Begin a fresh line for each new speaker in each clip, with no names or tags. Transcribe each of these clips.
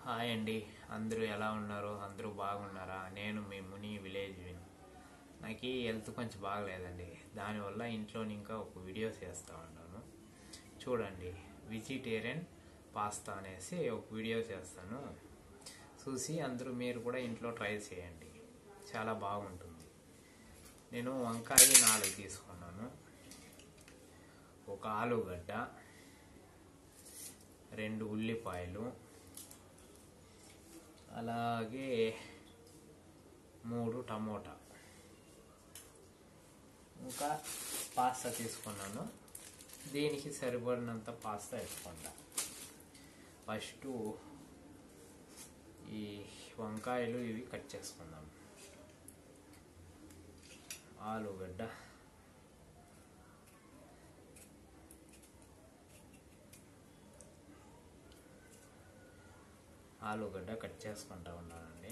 Hi అండి, అందరూ ఎలా ఉన్నారు? అందరూ బాగున్నారా? నేను మీ ముని విలేజ్ విన్. నాకు ఈ హెల్త్ కొంచెం బాగలేదండి. దానివల్ల ఇంట్లో ఇంకా ఒక వీడియో చేస్తూ ఉన్నాను. చూడండి, వెజిటేరియన్ పాస్తా అనేసి ఒక వీడియో చేస్తాను. చూసి అందరూ మీరు కూడా ఇంట్లో ట్రై చేయండి, చాలా బాగుంటుంది. నేను వంకాయ 4 తీసుకున్నాను, ఒక ఆలుగడ్డ, 2 ఉల్లిపాయలు, అలాగే 3 టమోటా, ఇంకా పాస్తా తీసుకున్నాను. దీనికి సరిపడినంత పాస్తా వేసుకుంటా. ఫస్ట్ ఈ వంకాయలు ఇవి కట్ చేసుకుందాం. ఆలుగడ్డ కట్ చేసుకుంటా ఉన్నానండి.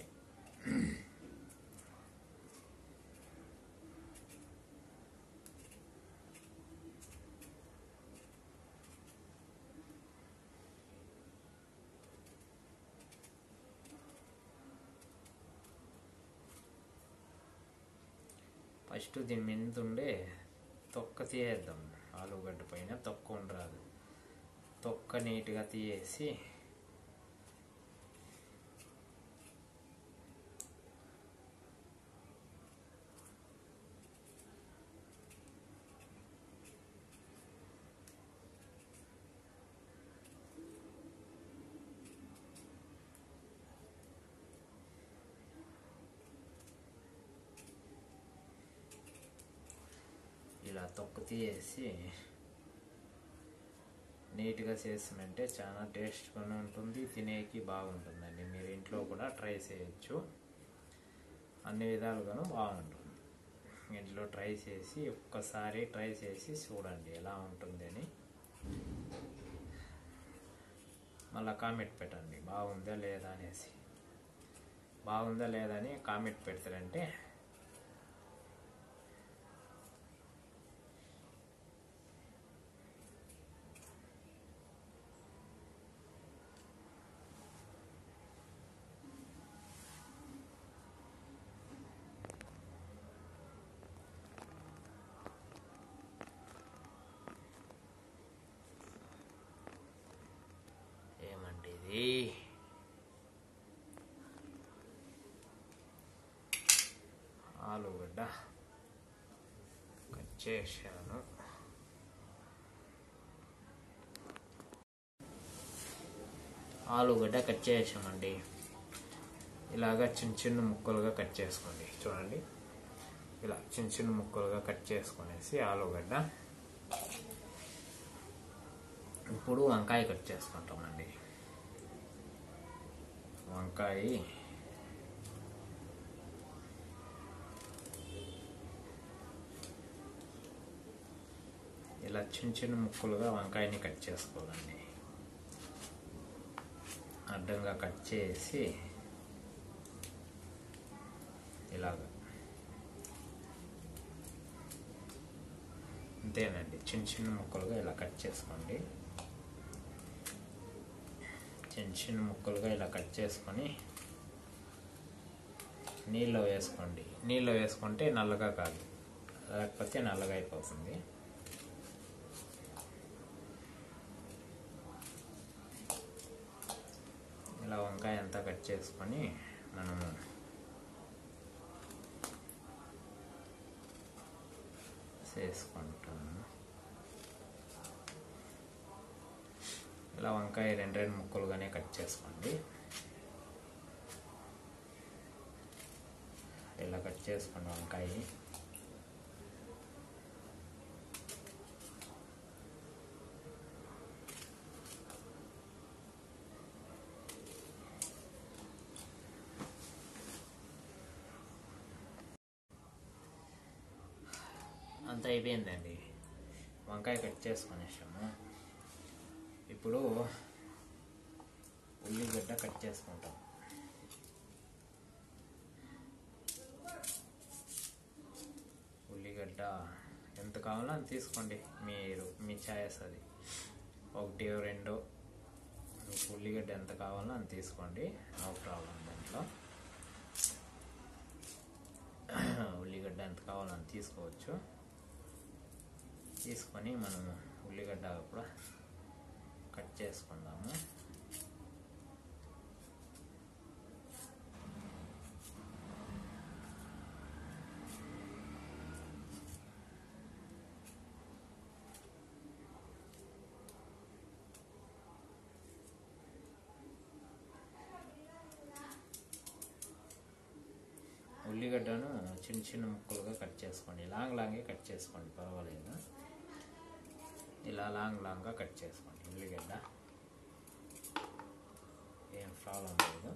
ఫస్ట్ దీని మీద ఉండే తొక్క తీయేద్దాం. ఆలుగడ్డ పైన తొక్క ఉండరాదు. తొక్క నీట్గా తీయేసి ఇలా తొక్క తీసేసి నీట్గా చేసినంటే చాలా టేస్ట్గానే ఉంటుంది, తినేకి బాగుంటుందండి. మీరు ఇంట్లో కూడా ట్రై చేయొచ్చు, అన్ని విధాలుగాను బాగుంటుంది. ఇంట్లో ట్రై చేసి ఒక్కసారి ట్రై చేసి చూడండి ఎలా ఉంటుంది అని. మళ్ళీ కామెంట్ పెట్టండి బాగుందా లేదా అనేసి. బాగుందా లేదా అని కామెంట్ పెడతారంటే ఇది ఆలుగడ్డ కట్ చేశాను. ఆలుగడ్డ కట్ చేసామండి. ఇలాగా చిన్న చిన్న ముక్కలుగా కట్ చేసుకోండి. చూడండి, ఇలా చిన్న చిన్న ముక్కలుగా కట్ చేసుకునేసి ఆలుగడ్డ. ఇప్పుడు వంకాయ కట్ చేసుకుంటామండి. వంకాయ ఇలా చిన్న చిన్న ముక్కలుగా వంకాయని కట్ చేసుకోవాలండి. అడ్డంగా కట్ చేసి ఇలాగ అంతేనండి. చిన్న చిన్న ముక్కలుగా ఇలా కట్ చేసుకోండి. చిన్న చిన్న ముక్కలుగా ఇలా కట్ చేసుకొని నీళ్ళలో వేసుకోండి. నీళ్ళలో వేసుకుంటే నల్లగా కాదు, లేకపోతే నల్లగా అయిపోతుంది. ఇలా వంకాయ అంతా కట్ చేసుకొని మనము చేసుకుంటాము. ఇలా వంకాయ 2 ముక్కలుగానే కట్ చేసుకోండి. ఇలా కట్ చేసుకోండి వంకాయ. అంత అయిపోయిందండి, వంకాయ కట్ చేసుకునేసాము. ఇప్పుడు ఉల్లిగడ్డ కట్ చేసుకుంటాం. ఉల్లిగడ్డ ఎంత కావాలో అంత తీసుకోండి, మీరు మీ చాయిస్ అది. 1 2 మీకు ఉల్లిగడ్డ ఎంత కావాలో అంత తీసుకోండి, నో ప్రాబ్లం. దాంట్లో ఉల్లిగడ్డ ఎంత కావాలో అంత తీసుకోవచ్చు. తీసుకొని మనము ఉల్లిగడ్డ కూడా కట్ చేసుకుందాము. ఉల్లిగడ్డను చిన్న చిన్న ముక్కలుగా కట్ చేసుకోండి. లాంగే కట్ చేసుకోండి, పర్వాలేదు. ఇలా లాంగ్గా కట్ చేసుకోండి. ఉల్లిగడ్డ ఏం ప్రాబ్లం లేదు.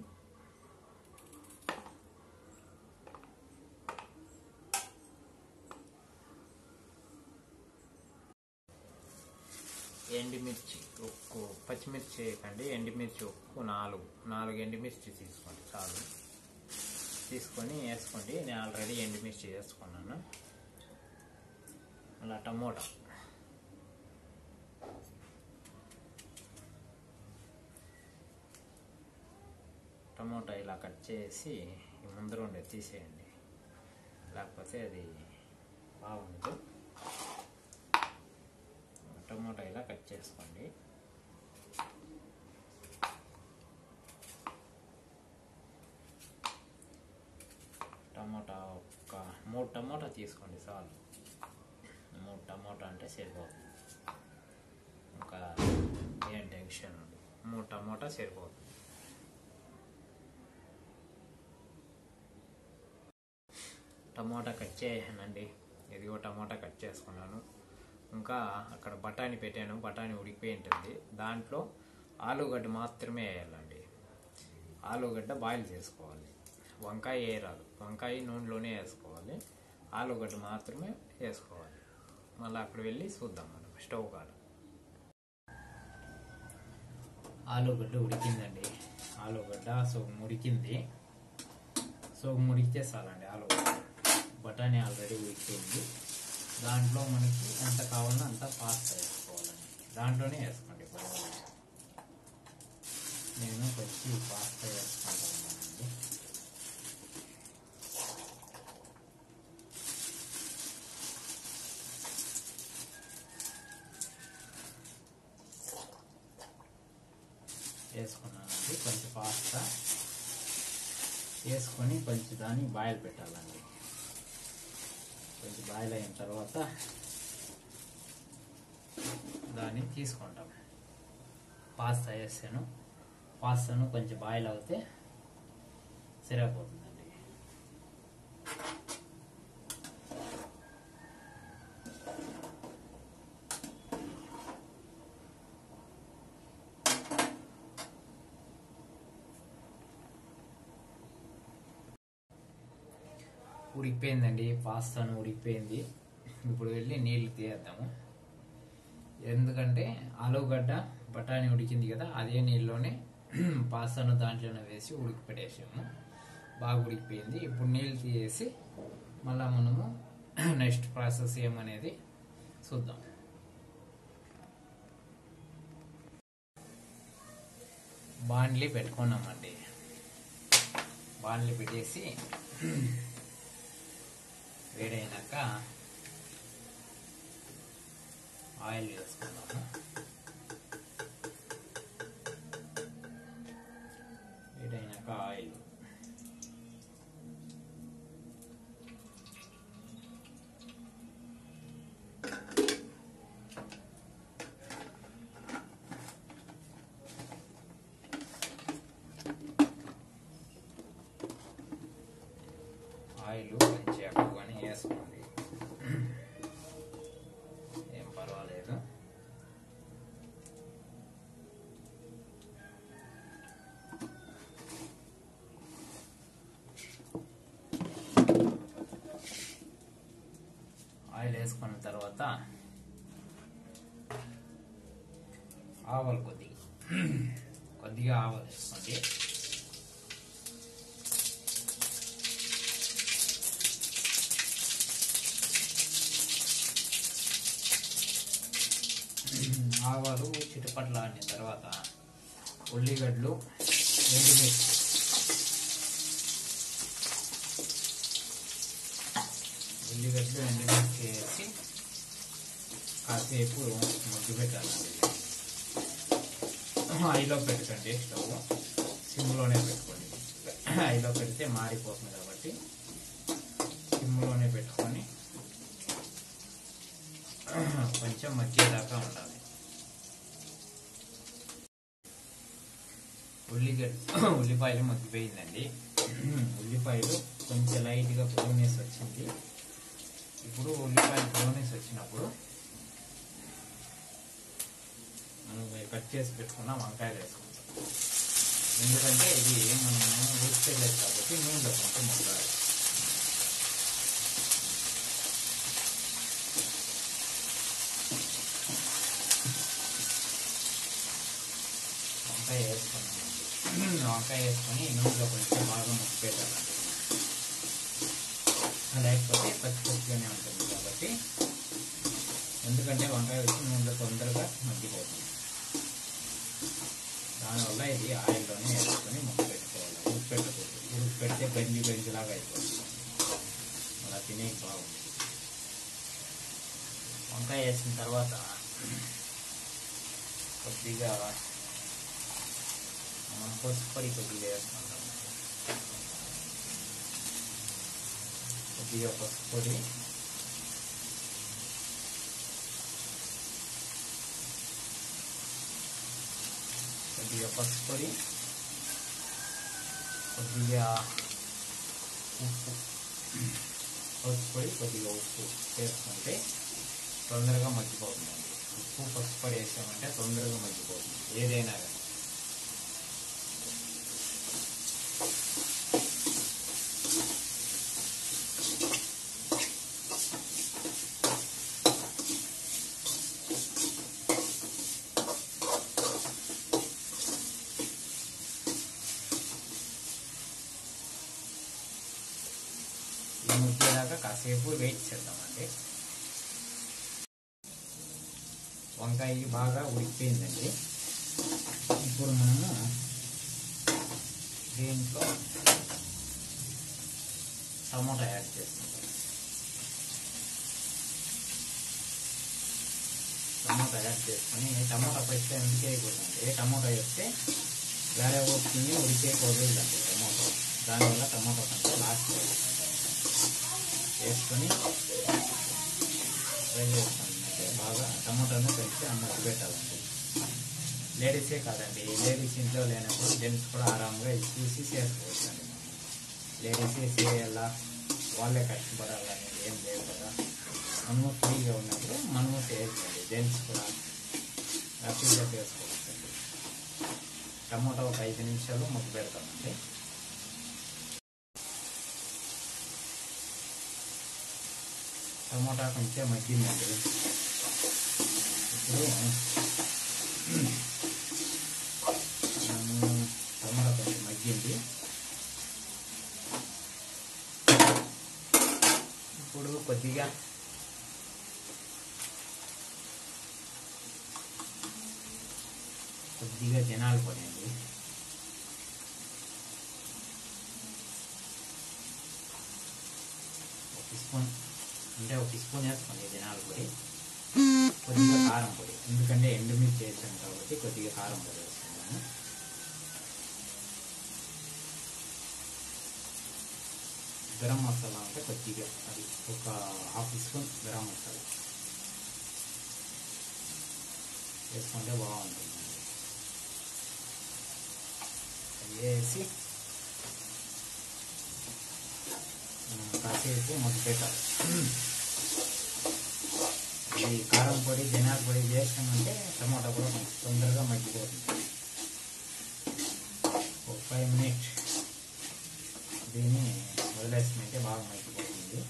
ఎండుమిర్చి ఉక్కు, పచ్చిమిర్చి వేయకండి. ఎండుమిర్చి ఉక్కు 4 ఎండుమిర్చి తీసుకోండి చాలు. తీసుకొని వేసుకోండి. నేను ఆల్రెడీ ఎండుమిర్చి వేసుకున్నాను. అలా టమోటా ఇలా కట్ చేసి ముందర ఉండే తీసేయండి, లేకపోతే అది బాగుండదు. టమోటా ఇలా కట్ చేసుకోండి. టమోటా ఒక 3 టమోటా తీసుకోండి చాలు. 3 టమోటా అంటే సరిపోతుంది. ఇంకా ఏం టెన్షన్ ఉంది, 3 టమోటా సరిపోతుంది. టమోటా కట్ చేసానండి. ఇదిగో టమోటా కట్ చేసుకున్నాను. ఇంకా అక్కడ బఠానీ పెట్టాను, బఠానీ ఉడికిపోయి ఉంటుంది. దాంట్లో ఆలుగడ్డ మాత్రమే వేయాలండి. ఆలుగడ్డ బాయిల్ చేసుకోవాలి. వంకాయ వేయరాదు, వంకాయ నూనెలోనే వేసుకోవాలి. ఆలుగడ్డ మాత్రమే వేసుకోవాలి. మళ్ళీ అక్కడ వెళ్ళి చూద్దాం మనం స్టవ్ కాడ. ఆలుగడ్డ ఉడికిందండి. ఆలుగడ్డ సగం ఉడికింది. సగం ఉడికితే చాలండి ఆలుగడ్డ. బఠానీ ఆల్రెడీ ఉడికిపోయింది. దాంట్లో మనకి ఎంత కావాలో అంత పాస్తా వేసుకోవాలండి. దాంట్లోనే వేసుకోండి, పర్వాలేదు. నేను వచ్చి పాస్తా వేసుకుంటానండి. వేసుకున్నానండి. కొంచెం పాస్తా వేసుకొని కొంచెం దాన్ని బాయిల్ పెట్టాలండి. కొంచెం బాయిల్ అయిన తర్వాత దాన్ని తీసుకుంటాం. పాస్తా వేసాను. పాస్తాను కొంచెం బాయిల్ అవుతే సరిపోతుందండి. ఉడికిపోయిందండి. పాస్తాను ఉడికిపోయింది. ఇప్పుడు వెళ్ళి నీళ్లు తీయేద్దాము. ఎందుకంటే ఆలుగడ్డ బఠానీ ఉడికింది కదా, అదే నీళ్ళలోనే పాస్తాను దాంట్లోనే వేసి ఉడికిపెట్టేసాము. బాగా ఉడికిపోయింది. ఇప్పుడు నీళ్ళు తీసేసి మళ్ళీ మనము నెక్స్ట్ ప్రాసెస్ ఏమనేది చూద్దాం. బాండ్లీ పెట్టుకున్నామండి. బాండ్లీ పెట్టేసి వేడైనాక ఆయిల్ వేసుకున్నాము. వేడైనాక ఆయిల్ కొంచెం ఎక్కువగానే వేసుకోండి, ఏం పర్వాలేదు. ఆయిల్ వేసుకున్న తర్వాత ఆవాలు కొద్దిగా ఆవాలు వేసుకోండి. ఆవాలు చిటపట్లాడిన తర్వాత ఉల్లిగడ్డలు, ఎండుమిర్చి, వేసి కాసేపు మగ్గి పెట్టాలండి. హైలో పెట్టకండి, స్టవ్ సిమ్లోనే పెట్టుకోండి. హైలో పెడితే మారిపోతుంది కాబట్టి సిమ్లోనే పెట్టుకొని కొంచెం మగ్గేదాకా ఉండాలి. ఉల్లిపాయలు మగ్గిపోయిందండి. ఉల్లిపాయలు కొంచెం లైట్గా బ్రౌనీస్ వచ్చింది. ఇప్పుడు ఉల్లిపాయలు బ్రౌనీస్ వచ్చినప్పుడు మనం కట్ చేసి పెట్టుకున్న వంకాయలు వేసుకుంటాం. ఎందుకంటే ఇది మనం ఉడికిలేదు కాబట్టి నూనెలో కొంచెం మగ్గాలి. వంకాయ వేసుకొని నూనెలో కొంచెం బాగా ముక్కి పెట్టాలండి. లేకపోతే పచ్చిగానే ఉంటుంది కాబట్టి, ఎందుకంటే వంకాయ వచ్చి నూనెలో తొందరగా మగ్గిపోతుంది. దానివల్ల ఇది ఆయిల్లోనే వేసుకొని ముక్కి పెట్టుకోవాలి. ఉడికి పెట్టకూడదు. ఉడికి పెడితే గంజిలాగా అయిపోతుంది. అలా తినే బాగుంది. వంకాయ వేసిన తర్వాత కొద్దిగా పసుపొడి కొద్దిగా వేసుకుంటాం. కొద్దిగా పసుపొడి, కొద్దిగా ఉప్పు, కొద్దిగా ఉప్పు వేసుకుంటే తొందరగా మగ్గిపోతుందండి. ఉప్పు పసుపొడి వేసామంటే తొందరగా మగ్గిపోతుంది ఏదైనా కానీ. ముగ్గేదాకా కాసేపు వెయిట్ చేద్దామండి. వంకాయ బాగా ఉడికిపోయిందండి. ఇప్పుడు మనము దీంట్లో టమోటా యాడ్ చేసుకుంటాం. టమోటా యాడ్ చేసుకొని, టమోటా ఫస్ట్ ఎందుకు వేయకూడదండి, టమోటా వేస్తే వేరే వస్తుంది, ఉడికేయకూడదండి టమోటా. దానివల్ల టమోటా కొంచెం లాస్ట్ వేసుకొని ఫ్రై చేస్తామంటే బాగా టమోటాను కలిసి అమ్మకి పెట్టాలండి. లేడీసే కాదండి, లేడీస్ ఇంట్లో లేనప్పుడు జెంట్స్ కూడా ఆరాంగా చూసి చేసుకోవచ్చండి. లేడీసే చేయాలా, వాళ్ళే కష్టపడాలని ఏం లేదు కదా. మనము ఫ్రీగా ఉన్నప్పుడు మనము చేయొచ్చండి. జెంట్స్ కూడా హ్యాపీగా చేసుకోవచ్చండి. టమోటా ఒక 5 నిమిషాలు మొక్క పెడతామండి. టమోటా కొంచెం మగ్గిందండి. ఇప్పుడు టమోటా కొంచెం మగ్గింది. ఇప్పుడు కొద్దిగా జనాలు పొడి, ఒక స్పూన్ అంటే ఒక స్పూన్ వేసుకోండి జనాల పొడి. కొద్దిగా కారం పొడి, ఎందుకంటే ఎండుమిర్చి వేసాం కాబట్టి కొద్దిగా కారం పొడి వేసుకున్నాము. గరం మసాలా అంటే కొద్దిగా అది ఒక హాఫ్ స్పూన్ గరం మసాలా వేసుకుంటే బాగుంటుంది. అది వేసి కాసేపు మొదలు పెట్టాలి. ఇది కారం పొడి, జనాల పొడి వేసామంటే టమాటా కూడా కొంచెం తొందరగా మగ్గిపోతుంది. ఒక 5 మినిట్స్ దీన్ని వదిలేసినట్టే బాగా మగ్గిపోతుంది.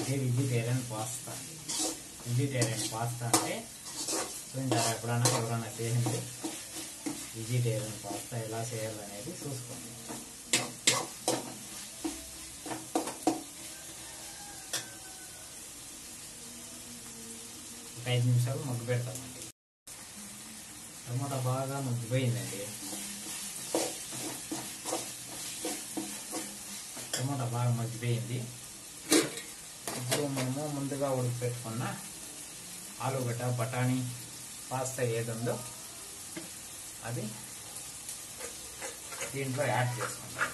ఇదే వెజిటేరియన్ పాస్తా అండి. వెజిటేరియన్ పాస్తా అంటే ఎప్పుడైనా ఎవరైనా చేయండి. వెజిటేరియన్ పాస్తా ఎలా చేయాలనేది చూసుకోండి. 5 నిమిషాలు మగ్గు పెడతామండి. టమాటా బాగా మగ్గిపోయిందండి. టమాటా బాగా మగ్గిపోయింది. ఇప్పుడు మనము ముందుగా ఉడకపెట్టుకున్న ఆలుగడ్డ, బఠానీ, పాస్తా ఏది ఉందో అది దీంట్లో యాడ్ చేసుకుంటాం.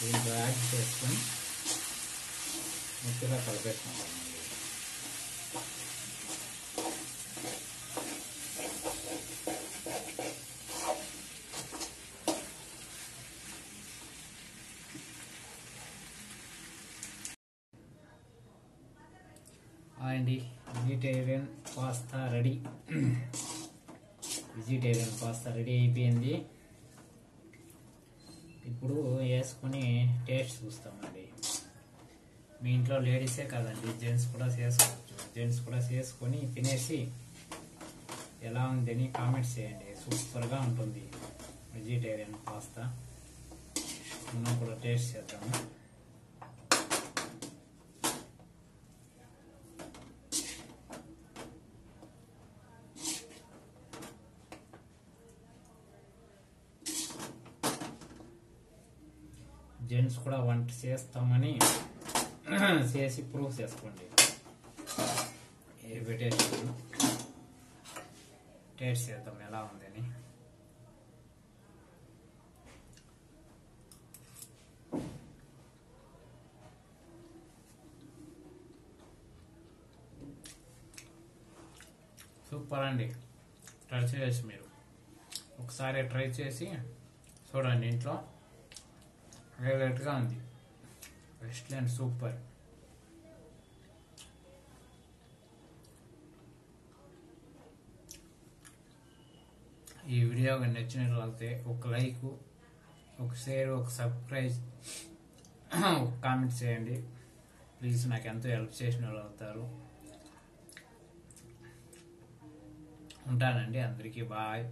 దీంట్లో యాడ్ చేసుకొని మంచిగా కలిపేసుకుంటాం. అండి vegetarian pasta ready. Vegetarian pasta ready అయిపోయింది. ఇప్పుడు వేసుకొని టేస్ట్ చూస్తామండి. మీ ఇంట్లో లేడీసే కాదండి, జెంట్స్ కూడా చేసుకోవచ్చు. జెంట్స్ కూడా చేసుకొని తినేసి ఎలా ఉందని కామెంట్స్ చేయండి. సూపర్గా ఉంటుంది వెజిటేరియన్ పాస్తా. మనం కూడా టేస్ట్ చేద్దాము. జెంట్స్ కూడా వంట చేస్తామని చేసి ప్రూఫ్ చేసుకోండి. టేస్ట్ చేద్దాం ఎలా ఉందని. సూపర్ అండి. ట్రై చేయొచ్చు మీరు. ఒకసారి ట్రై చేసి చూడండి. ఇంట్లో హైలైట్గా ఉంది. Restaurant super. ఈ వీడియో నచ్చినట్లయితే ఒక లైక్, ఒక షేర్, ఒక సబ్స్క్రైబ్, ఒక కామెంట్ చేయండి ప్లీజ్. నాకు ఎంతో హెల్ప్ చేసిన వాళ్ళు అవుతారు. ఉంటానండి. అందరికీ బాయ్.